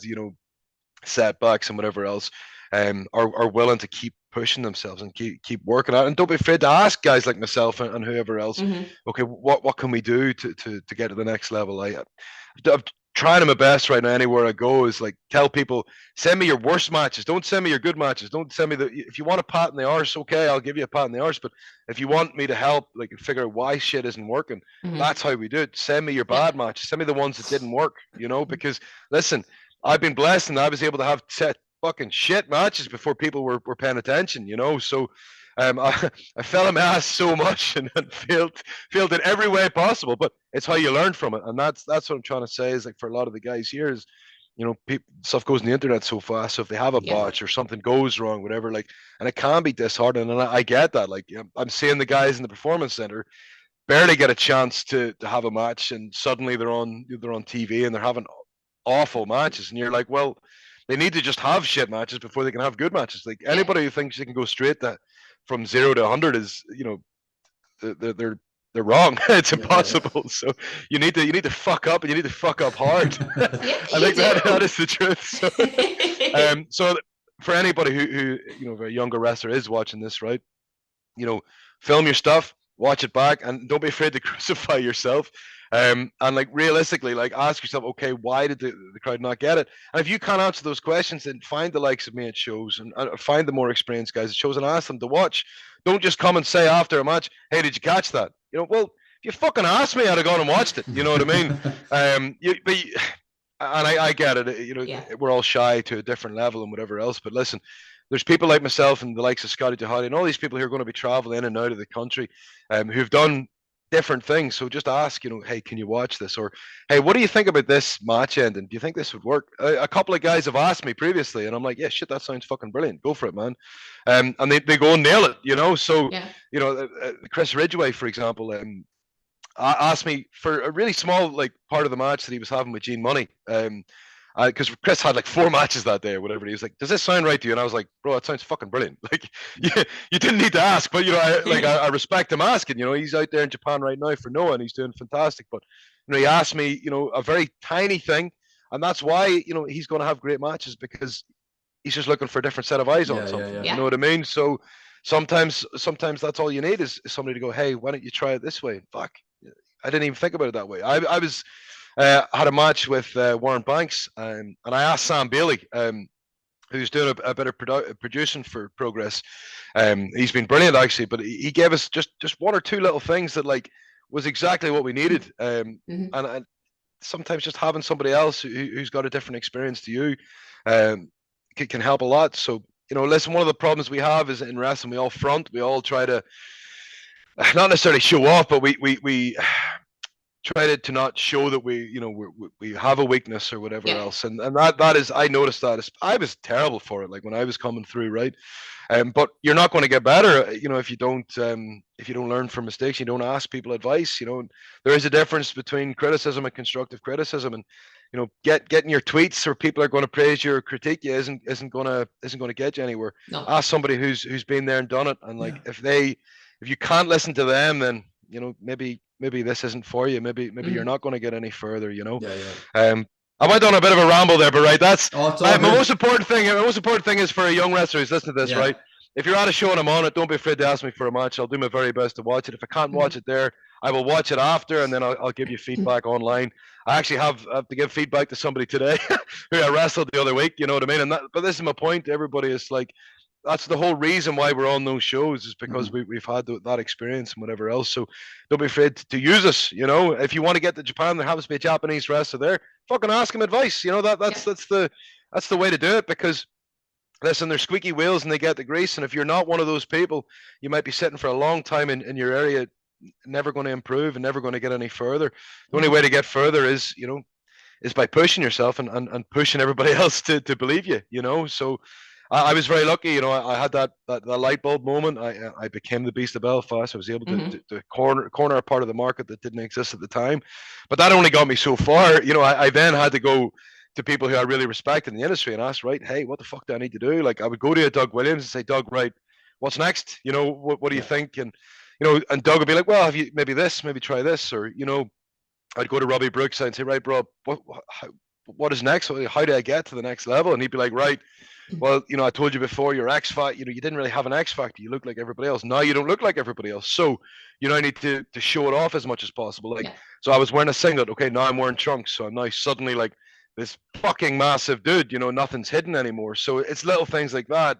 setbacks and whatever else are willing to keep pushing themselves and keep working at it, and don't be afraid to ask guys like myself and whoever else, okay, what can we do to get to the next level? I'm trying my best right now anywhere I go, is like tell people, send me your worst matches, don't send me your good matches, don't send me if you want a pat in the arse, okay, I'll give you a pat in the arse, but if you want me to help like figure out why shit isn't working, that's how we do it. Send me your bad matches, send me the ones that didn't work, because listen, I've been blessed and I was able to have set fucking shit matches before people were paying attention, so I fell on my ass so much and failed in every way possible, but it's how you learn from it. And that's what I'm trying to say, is like for a lot of the guys here is, stuff goes on the internet so fast, so if they have a botch or something goes wrong, whatever, like, and it can be disheartening, and I get that. Like, I'm seeing the guys in the performance center barely get a chance to have a match, and suddenly they're on TV and they're having awful matches, and you're like, well, they need to just have shit matches before they can have good matches. Like, anybody who thinks they can go straight from 0 to 100 is, they're they're wrong. It's Yeah. impossible. So you need to fuck up, and you need to fuck up hard. Yeah, I think you do. that is the truth. So for anybody who a younger wrestler is watching this, right? Film your stuff, watch it back, and don't be afraid to crucify yourself. And like realistically, like ask yourself, okay, why did the crowd not get it? And if you can't answer those questions, then find the likes of me at shows and find the more experienced guys at shows and ask them to watch. Don't just come and say after a match, hey, did you catch that? Well, if you fucking asked me, I'd have gone and watched it. You know what I mean? And I get it. We're all shy to a different level and whatever else. But listen, there's people like myself and the likes of Scotty Tahadi and all these people who are going to be traveling in and out of the country, who've done different things. So just ask, hey, can you watch this? Or, hey, what do you think about this match ending? Do you think this would work? A couple of guys have asked me previously, and I'm like, yeah, shit, that sounds fucking brilliant. Go for it, man. And they go and nail it, So, Chris Ridgway, for example, asked me for a really small part of the match that he was having with Gene Money. Because Chris had 4 matches that day or whatever. He was like, does this sound right to you? And I was like, bro, it sounds fucking brilliant. You didn't need to ask, but I respect him asking. He's out there in Japan right now for Noah and he's doing fantastic. But he asked me, a very tiny thing, and that's why he's going to have great matches, because he's just looking for a different set of eyes on something. Yeah. You know what I mean? So sometimes that's all you need is somebody to go, hey, why don't you try it this way? Fuck, I didn't even think about it that way. I was had a match with Warren Banks, and I asked Sam Bailey, who's doing a bit of producing for Progress. He's been brilliant actually, but he gave us just 1 or 2 little things that was exactly what we needed. And sometimes just having somebody else who's got a different experience to you can help a lot. So listen, one of the problems we have is in wrestling, we all front, we all try to not necessarily show off, but we try to not show that we have a weakness or whatever else, and that is, I noticed that I was terrible for it, when I was coming through, right? But you're not going to get better, if you don't learn from mistakes, you don't ask people advice. There is a difference between criticism and constructive criticism, and getting your tweets or people are going to praise you or critique you isn't going to get you anywhere. No. Ask somebody who's been there and done it, and if you can't listen to them, then maybe this isn't for you. Maybe you're not going to get any further. I went on a bit of a ramble there, but right, that's my most important thing. The most important thing is for a young wrestler who's listening to this, right? If you're at a show and I'm on it, don't be afraid to ask me for a match. I'll do my very best to watch it. If I can't watch it there, I will watch it after, and then I'll give you feedback online. I actually have to give feedback to somebody today who I wrestled the other week. You know what I mean? But this is my point. Everybody is that's the whole reason why we're on those shows, is because we've had that experience and whatever else. So don't be afraid to use us. If you want to get to Japan, there happens to be a Japanese wrestler there. Fucking ask him advice. That's the way to do it, because listen, they're squeaky wheels and they get the grease. And if you're not one of those people, you might be sitting for a long time in your area, never going to improve and never going to get any further. The only way to get further is by pushing yourself and pushing everybody else to believe you. So I was very lucky. I had that light bulb moment. I became the Beast of Belfast. I was able to corner a part of the market that didn't exist at the time, but that only got me so far. I then had to go to people who I really respect in the industry and ask, right, hey, what the fuck do I need to do? I would go to a Doug Williams and say, Doug, right, what's next? What do you think? And and Doug would be like, well, have you maybe this, maybe try this, or I'd go to Robbie Brooks and say, right, bro, what is next? How do I get to the next level? And he'd be like, right, well, I told you before, your X Factor, you didn't really have an X Factor. You look like everybody else. Now you don't look like everybody else. So, I need to show it off as much as possible. So I was wearing a singlet. Okay, now I'm wearing trunks. So I'm now suddenly this fucking massive dude. Nothing's hidden anymore. So it's little things like that.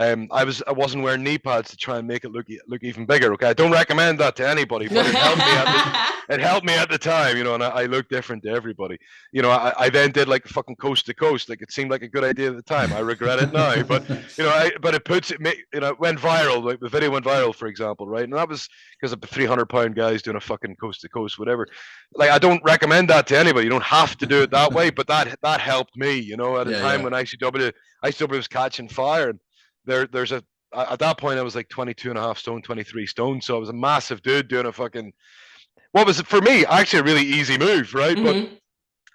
I wasn't wearing knee pads to try and make it look even bigger. Okay, I don't recommend that to anybody, but it helped me at the time, and I looked different to everybody. I then did fucking coast to coast. It seemed like a good idea at the time. I regret it now, but but it went viral. The video went viral, for example, right? And that was because of the 300-pound guys doing a fucking coast to coast, whatever. I don't recommend that to anybody. You don't have to do it that way, but that helped me, at a time when ICW was catching fire. And there's at that point I was 22 and a half stone, 23 stone, so I was a massive dude doing a fucking, what was it for me, actually a really easy move, right? But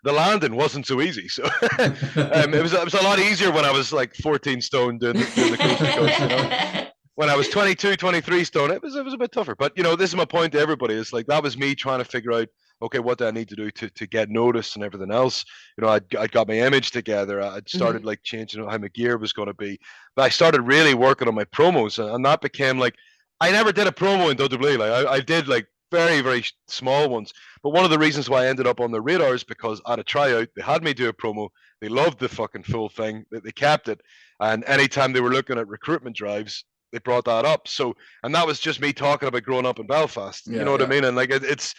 the landing wasn't so easy, so it was a lot easier when I was 14 stone doing the coast to coast. when I was 22, 23 stone, it was a bit tougher. But this is my point to everybody. It's like that was me trying to figure out, okay, what do I need to do to get noticed and everything else. I'd got my image together. I'd started like changing how my gear was going to be. But I started really working on my promos, and that became like, I never did a promo in WWE. Like I did like very, very small ones. But one of the reasons why I ended up on the radar is because at a tryout, they had me do a promo. They loved the fucking full thing. They kept it. And anytime they were looking at recruitment drives, they brought that up. So, and that was just me talking about growing up in Belfast. You know what I mean? And like it's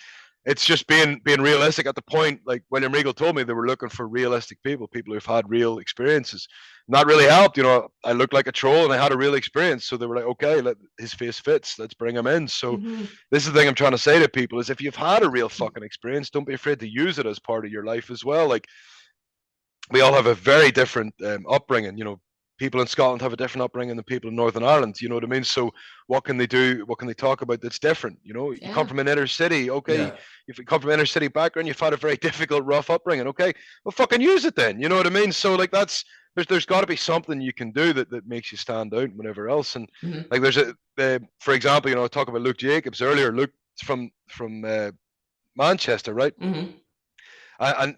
just being realistic. At the point, like William Regal told me, they were looking for realistic people who've had real experiences. And that really helped. I looked like a troll and I had a real experience. So they were like, okay, his face fits. Let's bring him in. So this is the thing I'm trying to say to people is if you've had a real fucking experience, don't be afraid to use it as part of your life as well. Like we all have a very different upbringing. People in Scotland have a different upbringing than people in Northern Ireland. You know what I mean? So what can they do? What can they talk about that's different? You come from an inner city. Okay. If you come from an inner city background, you've had a very difficult, rough upbringing. Okay. Well, fucking use it then. You know what I mean? So like there's got to be something you can do that makes you stand out and whatever else. And like there's for example, I talk about Luke Jacobs earlier. Luke's from Manchester, right? And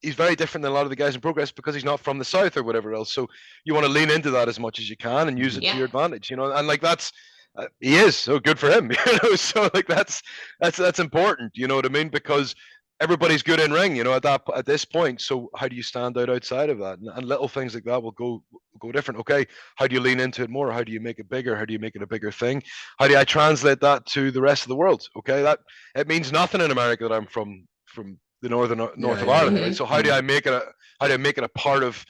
he's very different than a lot of the guys in Progress because he's not from the South or whatever else. So you want to lean into that as much as you can and use it to your advantage, and like that's he is so good for him, so like that's important, you know what I mean? Because everybody's good in ring, at this point. So how do you stand out outside of that? And little things like that will go different. Okay, how do you lean into it more? How do you make it bigger? How do you make it a bigger thing? How do I translate that to the rest of the world? Okay, that it means nothing in America that I'm from the north of Ireland, right? So how do I make it a part of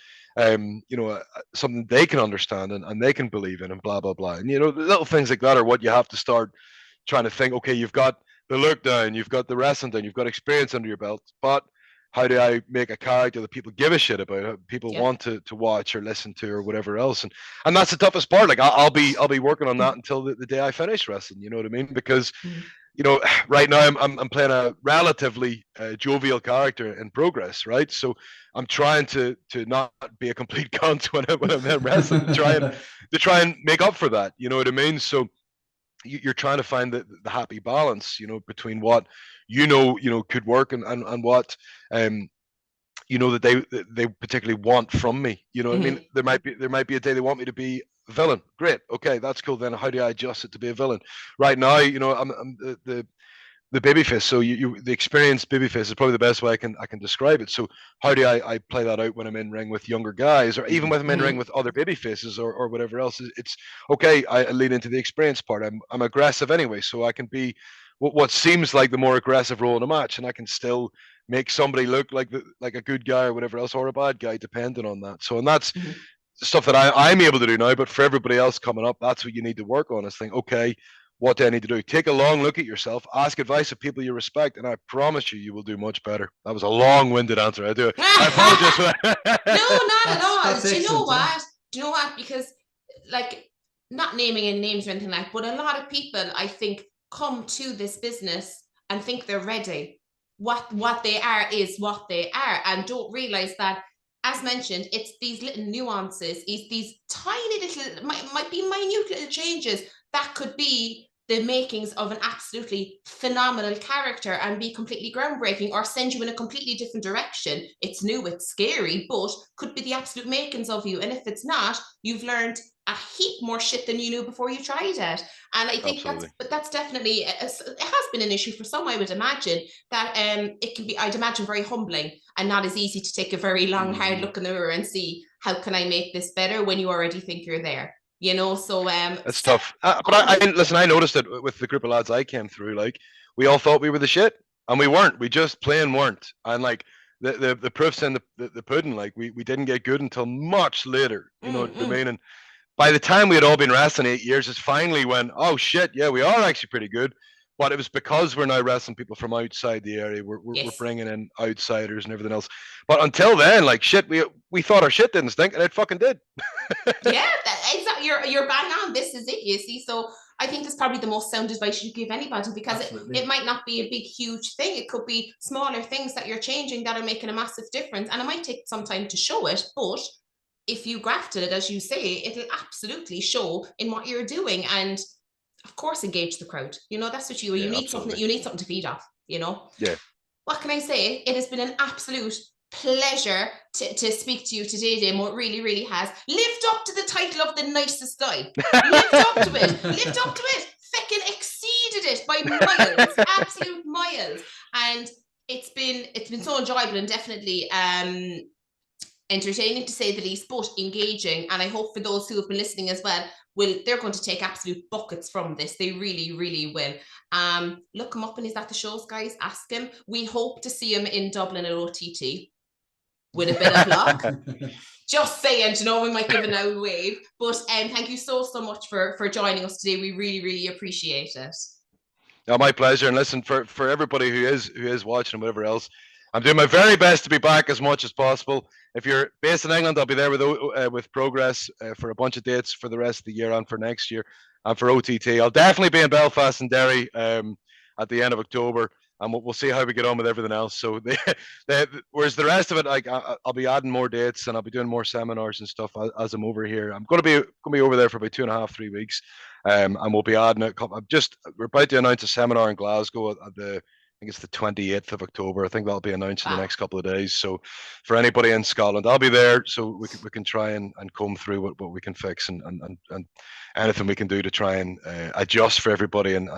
something they can understand and they can believe in and blah blah blah. And the little things like that are what you have to start trying to think. Okay, you've got the look down, you've got the wrestling down, you've got experience under your belt, but how do I make a character that people give a shit about, people want to watch or listen to or whatever else? And that's the toughest part. Like I'll be working on that until the day I finish wrestling, you know what I mean? Because right now I'm playing a relatively jovial character in Progress, right? So I'm trying to not be a complete cunt when I'm wrestling, to try and make up for that. You know what I mean? So you're trying to find the happy balance, between what could work and what that they particularly want from me. You know what I mean? There might be a day they want me to be a villain. Great, okay, that's cool. Then how do I adjust it to be a villain? Right now, I'm the babyface. So the experienced babyface is probably the best way I can describe it. So how do I play that out when I'm in ring with younger guys, or even when I'm in ring with other babyfaces or whatever else? It's okay. I lean into the experience part. I'm aggressive anyway, so I can be what seems like the more aggressive role in a match, and I can still make somebody look like a good guy or whatever else, or a bad guy, depending on that. So, and that's stuff that I'm able to do now. But for everybody else coming up, that's what you need to work on. Is think, okay, what do I need to do? Take a long look at yourself, ask advice of people you respect, and I promise you will do much better. That was a long-winded answer. I apologize for that. No, not at all. Do you know what? Do you know what? Because, like, not naming any names or anything like that, but a lot of people, I think, come to this business and think they're ready. What they are is what they are, and don't realize that, as mentioned, it's these little nuances, it's these tiny little, might be minute little changes that could be the makings of an absolutely phenomenal character and be completely groundbreaking, or send you in a completely different direction. It's new, it's scary, but could be the absolute makings of you. And if it's not, you've learned a heap more shit than you knew before you tried it. And I think that's definitely, it has been an issue for some, I would imagine, that it can be, I'd imagine, very humbling and not as easy to take a very long, hard look in the mirror and see, how can I make this better, when you already think you're there. So it's tough. But I noticed it with the group of lads I came through. Like, we all thought we were the shit, and we weren't. We just plain weren't. And like the proof's in the pudding. Like, we didn't get good until much later. You know what I mean? And by the time we had all been wrestling 8 years, it's finally when, oh shit, yeah, we are actually pretty good. But it was because we're now wrestling people from outside the area. We're bringing in outsiders and everything else. But until then, like, shit, we thought our shit didn't stink, and it fucking did. Yeah, exactly. You're bang on. This is it, you see. So I think it's probably the most sound advice you give anybody, because it might not be a big, huge thing. It could be smaller things that you're changing that are making a massive difference. And it might take some time to show it, but if you grafted it, as you say, it'll absolutely show in what you're doing, and of course engage the crowd. You know, that's what you need something. You need something to feed off. You know. Yeah. What can I say? It has been an absolute pleasure to speak to you today, Damo. It really, really has. Lived up to the title of the nicest guy. Lived up to it. Lived up to it. Feckin' exceeded it by miles, absolute miles. And it's been so enjoyable and definitely entertaining, to say the least, but engaging. And I hope for those who have been listening as well, they're going to take absolute buckets from this. They really, really will. Look him up and he's at the shows, guys. Ask him. We hope to see him in Dublin at OTT with a bit of luck. Just saying, you know, we might give an old wave. But thank you so much for joining us today. We really, really appreciate it. No, my pleasure. And listen, for everybody who is watching and whatever else, I'm doing my very best to be back as much as possible. If you're based in England, I'll be there with Progress for a bunch of dates for the rest of the year and for next year. And for OTT, I'll definitely be in Belfast and Derry at the end of October. And we'll see how we get on with everything else. So, whereas the rest of it, like I'll be adding more dates and I'll be doing more seminars and stuff as I'm over here. I'm going to be over there for about 2.5-3 weeks, and we'll be adding a couple. We're about to announce a seminar in Glasgow at I think it's the 28th of October. I think that'll be announced in the next couple of days. So for anybody in Scotland, I'll be there, so we can try and comb through what we can fix and anything we can do to try and adjust for everybody and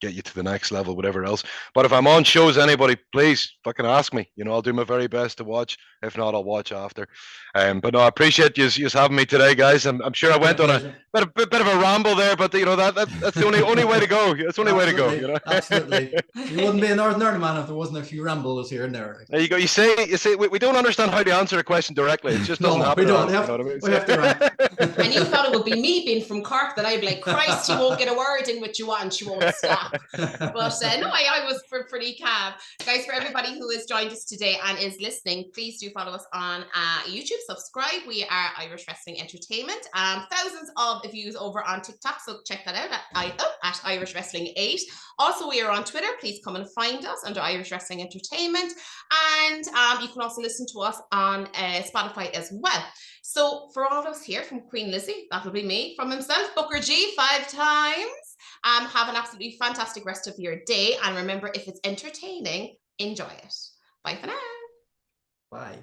get you to the next level, whatever else. But if I'm on shows, anybody, please fucking ask me. You know, I'll do my very best to watch. If not, I'll watch after. But no, I appreciate you having me today, guys. I'm sure I went on a bit of a ramble there, but you know that's the only way to go. That's the only way to go. You know, absolutely. You wouldn't be a Northern Ireland man if there wasn't a few rambles here and there. There you go. You say we don't understand how to answer a question directly. It just doesn't happen. We don't. We have to And you thought it would be me being from Cork that I'd be like, Christ, you won't get a word in what you want, she won't stop. But no, I was pretty calm. Guys, for everybody who has joined us today and is listening, please do follow us on YouTube. Subscribe. We are Irish Wrestling Entertainment. Thousands of views over on TikTok, so check that out at Irish Wrestling 8. Also, we are on Twitter. Please come and find us under Irish Wrestling Entertainment. And you can also listen to us on Spotify as well. So for all of us here from Queen Lizzie, that'll be me, from himself, Booker G, 5 times. Have an absolutely fantastic rest of your day. And remember, if it's entertaining, enjoy it. Bye for now. Bye.